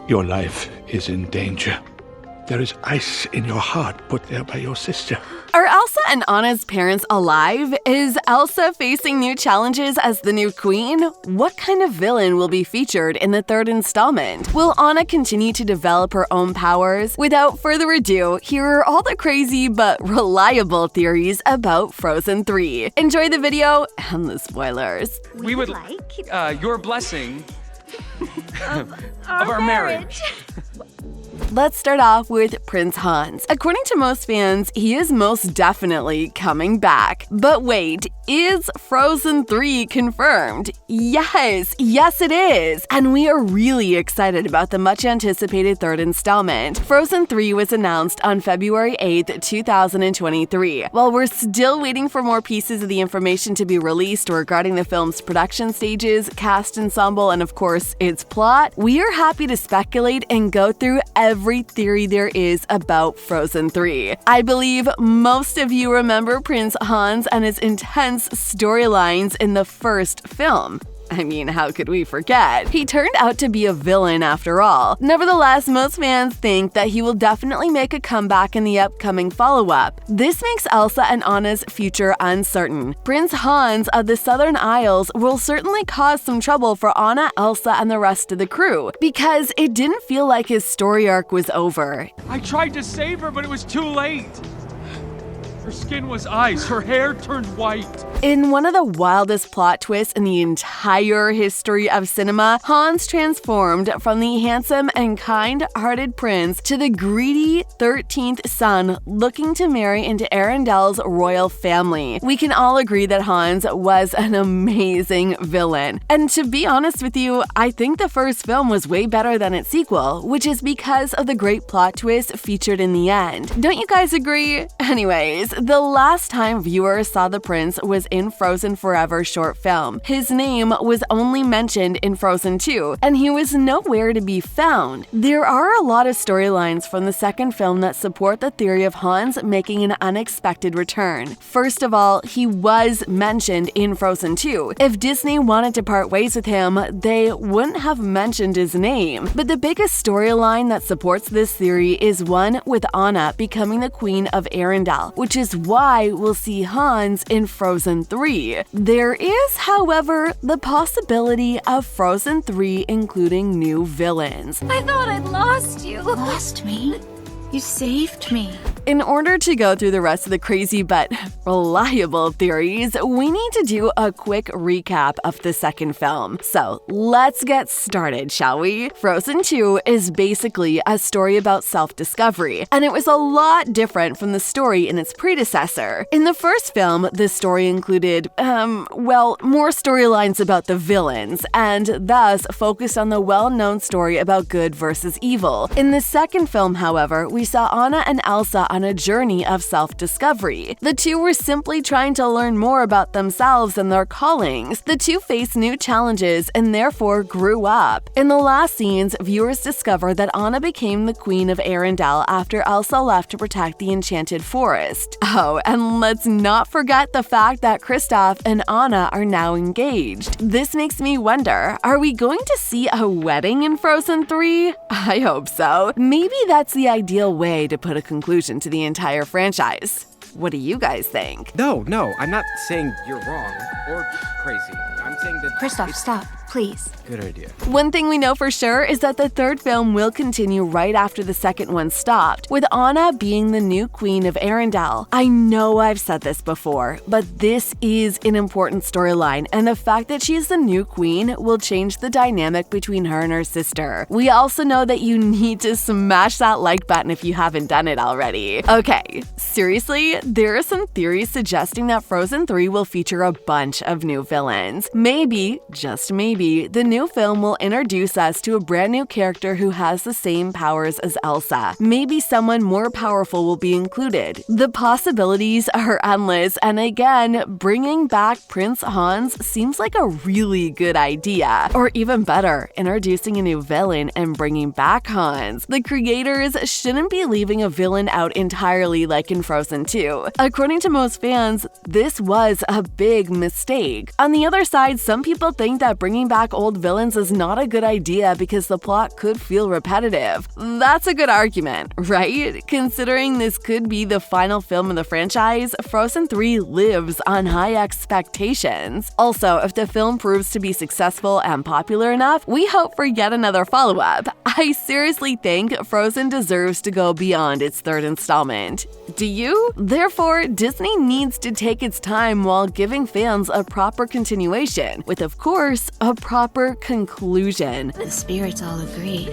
Your life is in danger. There is ice in your heart put there by your sister. Are Elsa and Anna's parents alive? Is Elsa facing new challenges as the new queen? What kind of villain will be featured in the third installment? Will Anna continue to develop her own powers? Without further ado, here are all the crazy but reliable theories about Frozen 3. Enjoy the video and the spoilers. We would like your blessing of our marriage. Let's start off with Prince Hans. According to most fans, he is most definitely coming back. But wait, is Frozen 3 confirmed? Yes it is! And we are really excited about the much-anticipated third installment. Frozen 3 was announced on February 8th, 2023. While we're still waiting for more pieces of the information to be released regarding the film's production stages, cast ensemble, and of course, its plot, we are happy to speculate and go through every theory there is about Frozen 3. I believe most of you remember Prince Hans and his intense storylines in the first film. I mean, how could we forget? He turned out to be a villain after all. Nevertheless, most fans think that he will definitely make a comeback in the upcoming follow-up. This makes Elsa and Anna's future uncertain. Prince Hans of the Southern Isles will certainly cause some trouble for Anna, Elsa, and the rest of the crew, because it didn't feel like his story arc was over. I tried to save her, but it was too late. Her skin was ice, her hair turned white. In one of the wildest plot twists in the entire history of cinema, Hans transformed from the handsome and kind-hearted prince to the greedy 13th son looking to marry into Arendelle's royal family. We can all agree that Hans was an amazing villain. And to be honest with you, I think the first film was way better than its sequel, which is because of the great plot twist featured in the end. Don't you guys agree? Anyways, the last time viewers saw the prince was in Frozen Forever short film. His name was only mentioned in Frozen 2, and he was nowhere to be found. There are a lot of storylines from the second film that support the theory of Hans making an unexpected return. First of all, he was mentioned in Frozen 2. If Disney wanted to part ways with him, they wouldn't have mentioned his name. But the biggest storyline that supports this theory is one with Anna becoming the queen of Arendelle, which is why we'll see Hans in Frozen 3. There is, however, the possibility of Frozen 3 including new villains. I thought I'd lost you. Lost me? You saved me. In order to go through the rest of the crazy but reliable theories, we need to do a quick recap of the second film. So let's get started, shall we? Frozen 2 is basically a story about self-discovery, and it was a lot different from the story in its predecessor. In the first film, the story included, more storylines about the villains, and thus focused on the well-known story about good versus evil. In the second film, however, we saw Anna and Elsa on a journey of self-discovery. The two were simply trying to learn more about themselves and their callings. The two faced new challenges and therefore grew up. In the last scenes, viewers discover that Anna became the queen of Arendelle after Elsa left to protect the enchanted forest. Oh, and let's not forget the fact that Kristoff and Anna are now engaged. This makes me wonder, are we going to see a wedding in Frozen 3? I hope so. Maybe that's the ideal way to put a conclusion to the entire franchise. What do you guys think? No, I'm not saying you're wrong or crazy. I'm saying that Kristoff, stop, please. Good idea. One thing we know for sure is that the third film will continue right after the second one stopped, with Anna being the new queen of Arendelle. I know I've said this before, but this is an important storyline, and the fact that she's the new queen will change the dynamic between her and her sister. We also know that you need to smash that like button if you haven't done it already. Okay, seriously, there are some theories suggesting that Frozen 3 will feature a bunch of new villains. Maybe, just maybe, the new film will introduce us to a brand new character who has the same powers as Elsa. Maybe someone more powerful will be included. The possibilities are endless, and again, bringing back Prince Hans seems like a really good idea. Or even better, introducing a new villain and bringing back Hans. The creators shouldn't be leaving a villain out entirely like in Frozen 2. According to most fans, this was a big mistake. On the other side, side, some people think that bringing back old villains is not a good idea because the plot could feel repetitive. That's a good argument, right? Considering this could be the final film in the franchise, Frozen 3 lives on high expectations. Also, if the film proves to be successful and popular enough, we hope for yet another follow-up. I seriously think Frozen deserves to go beyond its third installment. Do you? Therefore, Disney needs to take its time while giving fans a proper continuation, with, of course, a proper conclusion. The spirits all agree.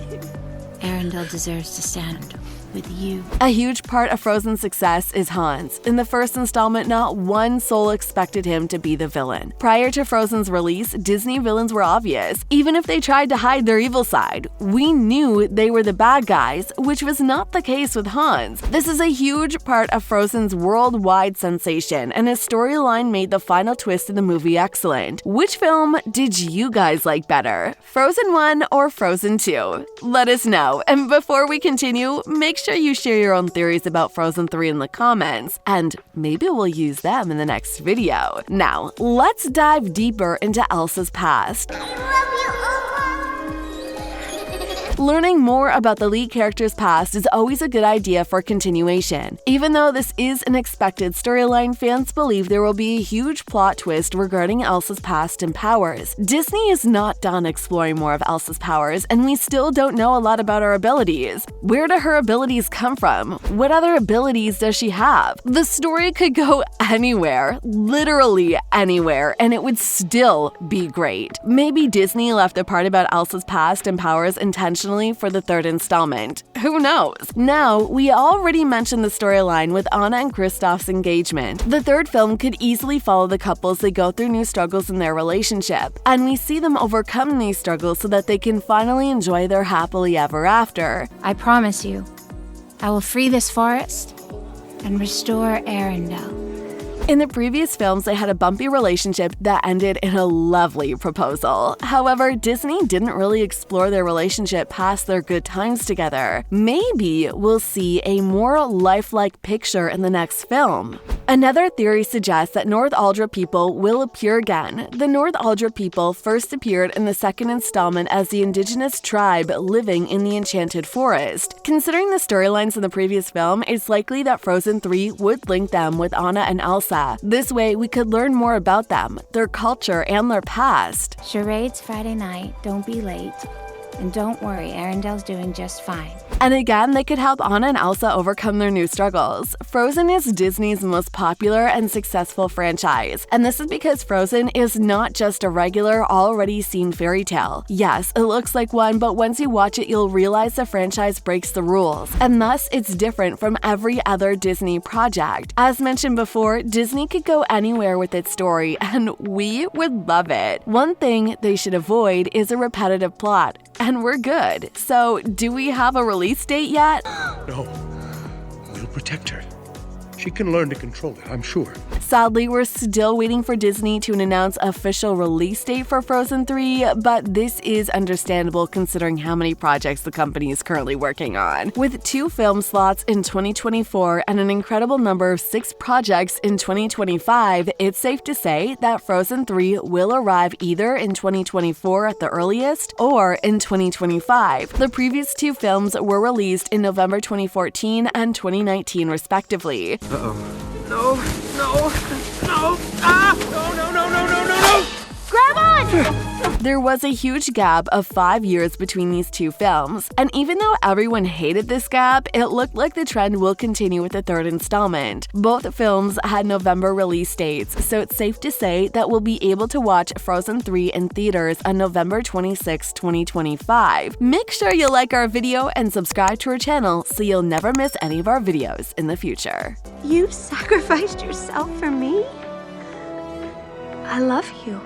Arendelle deserves to stand with you. A huge part of Frozen's success is Hans. In the first installment, not one soul expected him to be the villain. Prior to Frozen's release, Disney villains were obvious. Even if they tried to hide their evil side, we knew they were the bad guys, which was not the case with Hans. This is a huge part of Frozen's worldwide sensation, and his storyline made the final twist in the movie excellent. Which film did you guys like better? Frozen 1 or Frozen 2? Let us know. And before we continue, make sure you share your own theories about Frozen 3 in the comments, and maybe we'll use them in the next video. Now, let's dive deeper into Elsa's past. Learning more about the lead character's past is always a good idea for continuation. Even though this is an expected storyline, fans believe there will be a huge plot twist regarding Elsa's past and powers. Disney is not done exploring more of Elsa's powers, and we still don't know a lot about her abilities. Where do her abilities come from? What other abilities does she have? The story could go anywhere, literally anywhere, and it would still be great. Maybe Disney left the part about Elsa's past and powers intentionally for the third installment. Who knows? Now, we already mentioned the storyline with Anna and Kristoff's engagement. The third film could easily follow the couple as they go through new struggles in their relationship, and we see them overcome these struggles so that they can finally enjoy their happily ever after. I promise you, I will free this forest and restore Arendelle. In the previous films, they had a bumpy relationship that ended in a lovely proposal. However, Disney didn't really explore their relationship past their good times together. Maybe we'll see a more lifelike picture in the next film. Another theory suggests that North Aldra people will appear again. The North Aldra people first appeared in the second installment as the indigenous tribe living in the Enchanted Forest. Considering the storylines in the previous film, it's likely that Frozen 3 would link them with Anna and Elsa. This way, we could learn more about them, their culture, and their past. Charades Friday night, don't be late. And don't worry, Arendelle's doing just fine. And again, they could help Anna and Elsa overcome their new struggles. Frozen is Disney's most popular and successful franchise, and this is because Frozen is not just a regular, already seen fairy tale. Yes, it looks like one, but once you watch it, you'll realize the franchise breaks the rules, and thus it's different from every other Disney project. As mentioned before, Disney could go anywhere with its story, and we would love it. One thing they should avoid is a repetitive plot, and we're good. So, do we have a release date yet? No. We'll protect her. She can learn to control it, I'm sure. Sadly, we're still waiting for Disney to announce official release date for Frozen 3, but this is understandable considering how many projects the company is currently working on. With 2 film slots in 2024 and an incredible number of 6 projects in 2025, it's safe to say that Frozen 3 will arrive either in 2024 at the earliest or in 2025. The previous 2 films were released in November 2014 and 2019 respectively. Uh-oh. No, no, no, ah! No, no, no, no, no, no, no! Grab on! There was a huge gap of 5 years between these 2 films, and even though everyone hated this gap, it looked like the trend will continue with the third installment. Both films had November release dates, so it's safe to say that we'll be able to watch Frozen 3 in theaters on November 26, 2025. Make sure you like our video and subscribe to our channel so you'll never miss any of our videos in the future. You sacrificed yourself for me? I love you.